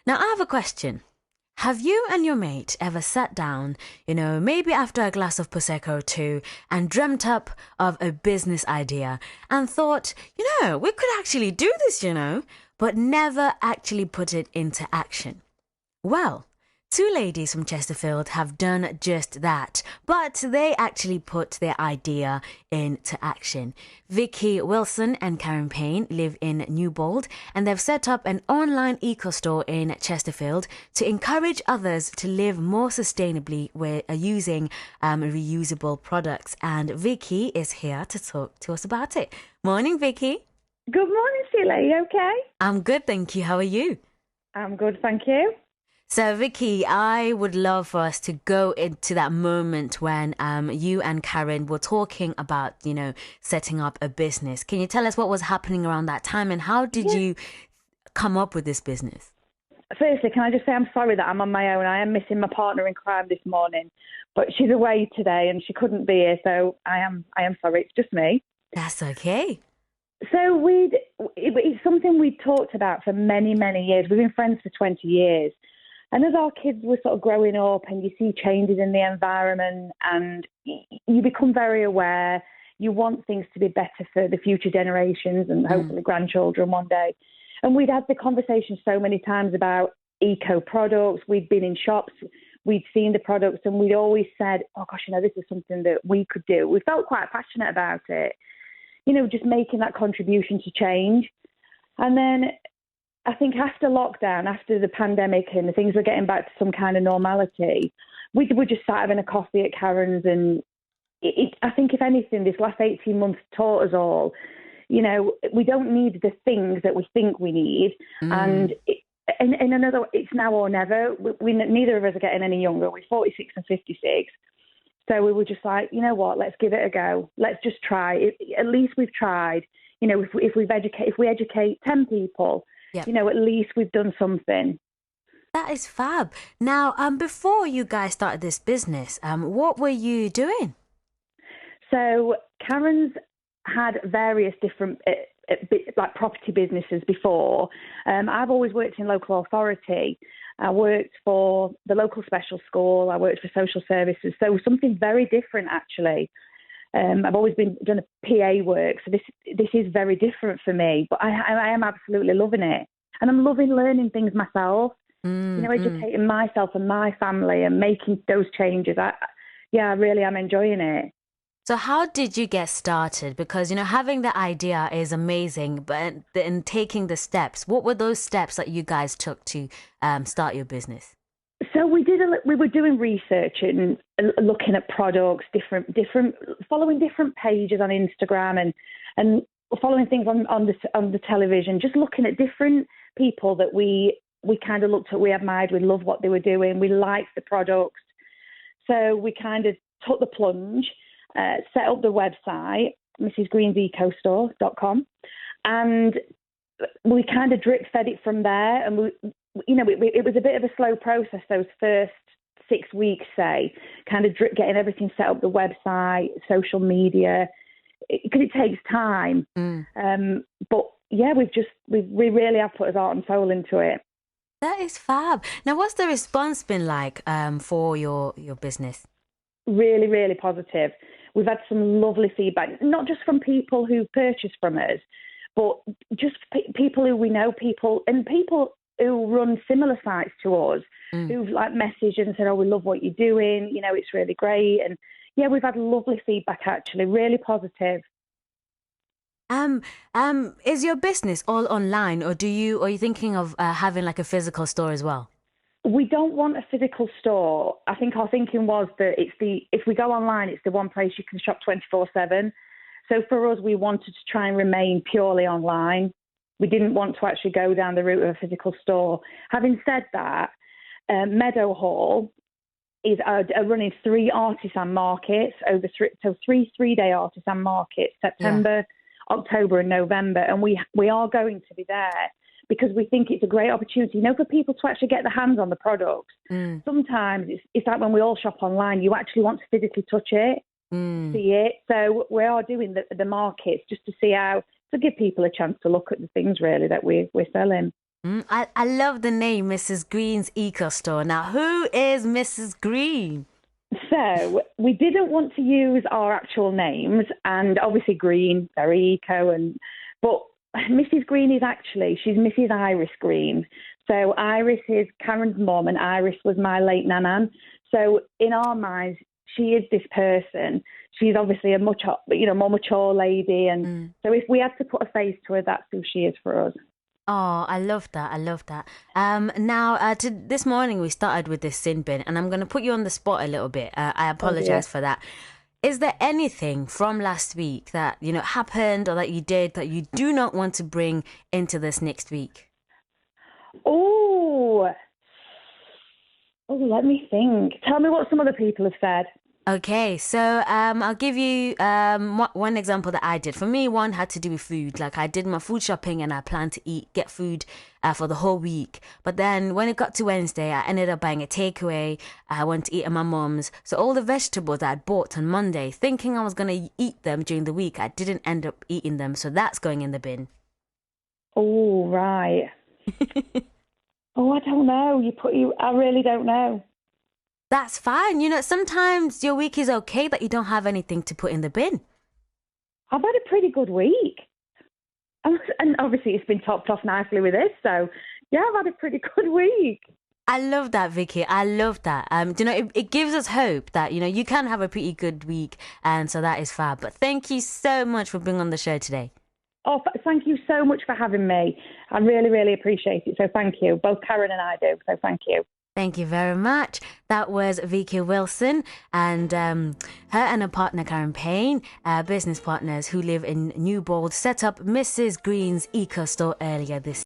Now, I have a question. Have you and your mate ever sat down, maybe after a glass of Prosecco or two, and dreamt up of a business idea and thought, we could actually do this, but never actually put it into action? Well, two ladies from Chesterfield have done just that, but they actually put their idea into action. Vicky Wilson and Karen Payne live in Newbold, and they've set up an online eco-store in Chesterfield to encourage others to live more sustainably with using reusable products. And Vicky is here to talk to us about it. Morning, Vicky. Good morning, Sile. Are you okay? I'm good, thank you. How are you? I'm good, thank you. So, Vicky, I would love for us to go into that moment when you and Karen were talking about, setting up a business. Can you tell us what was happening around that time and how did you come up with this business? Firstly, can I just say I'm sorry that I'm on my own. I am missing my partner in crime this morning, but she's away today and she couldn't be here, so I am sorry. It's just me. That's okay. So it's something we'd talked about for many, many years. We've been friends for 20 years. And as our kids were sort of growing up and you see changes in the environment and you become very aware, you want things to be better for the future generations and hopefully grandchildren one day. And we'd had the conversation so many times about eco products. We'd been in shops, we'd seen the products, and we'd always said, oh gosh, this is something that we could do. We felt quite passionate about it, just making that contribution to change. And then I think after lockdown, after the pandemic and things were getting back to some kind of normality, we just sat having a coffee at Karen's, and I think if anything, this last 18 months taught us all, we don't need the things that we think we need. And in another, it's now or never. We neither of us are getting any younger. We're 46 and 56. So we were just like, you know what, let's give it a go. Let's just try. At least we've tried. If we educate 10 people, yep, at least we've done something. That is fab. Now, before you guys started this business, what were you doing? So Karen's had various different like property businesses before. I've always worked in local authority. I worked for the local special school. I worked for social services. So something very different, actually. I've always done a PA work, so this is very different for me. But I am absolutely loving it, and I'm loving learning things myself. Educating myself and my family and making those changes. I really am enjoying it. So how did you get started? Because having the idea is amazing, but in taking the steps, what were those steps that you guys took to start your business? So we were doing research and looking at products, different, following different pages on Instagram and following things on the television, just looking at different people that we kind of looked at, we admired, we loved what they were doing, we liked the products. So we kind of took the plunge, set up the website, mrsgreensecostore.com, and we kind of drip fed it from there. And it was a bit of a slow process, those first 6 weeks, say, kind of getting everything set up, the website, social media, because it takes time. But yeah, we really have put our heart and soul into it. That is fab. Now, what's the response been like for your business? Really, really positive. We've had some lovely feedback, not just from people who purchase from us, but just people who we know, people who run similar sites to us, who've messaged and said, oh, we love what you're doing, it's really great. And yeah, we've had lovely feedback, actually, really positive. Is your business all online, or are you thinking of having like a physical store as well? We don't want a physical store. I think our thinking was that if we go online, it's the one place you can shop 24/7. So for us, we wanted to try and remain purely online. We didn't want to actually go down the route of a physical store. Having said that, Meadow Hall is running 3 artisan markets over three 3-day artisan markets, September, October and November. And we are going to be there because we think it's a great opportunity, for people to actually get their hands on the products. Sometimes it's like when we all shop online, you actually want to physically touch it, see it. So we are doing the markets just to see to give people a chance to look at the things really that we're selling. I love the name Mrs. Green's Eco Store. Now, who is Mrs. Green? So we didn't want to use our actual names, and obviously Green, very eco, but Mrs. Green she's Mrs. Iris Green. So Iris is Karen's mum, and Iris was my late nanan. So in our minds, she is this person. She's obviously a much, more mature lady, and so if we had to put a face to her, that's who she is for us. Oh, I love that. I love that. This morning we started with this sin bin, and I'm going to put you on the spot a little bit. I apologize for that. Is there anything from last week that, happened or that you did that you do not want to bring into this next week? Oh, let me think. Tell me what some other people have said. Okay, so I'll give you one example that I did. For me, one had to do with food. Like I did my food shopping and I planned to get food for the whole week. But then when it got to Wednesday, I ended up buying a takeaway. I went to eat at my mum's. So all the vegetables that I'd bought on Monday, thinking I was going to eat them during the week, I didn't end up eating them. So that's going in the bin. Oh, right. Oh, I don't know. I really don't know. That's fine. Sometimes your week is okay that you don't have anything to put in the bin. I've had a pretty good week. And obviously it's been topped off nicely with this. So, yeah, I've had a pretty good week. I love that, Vicky. I love that. It gives us hope that, you can have a pretty good week. And so that is fab. But thank you so much for being on the show today. Oh, thank you so much for having me. I really, really appreciate it. So thank you. Both Karen and I do. So thank you. Thank you very much. That was Vicky Wilson and her and her partner Karen Payne, business partners who live in Newbold, set up Mrs. Green's Eco Store earlier this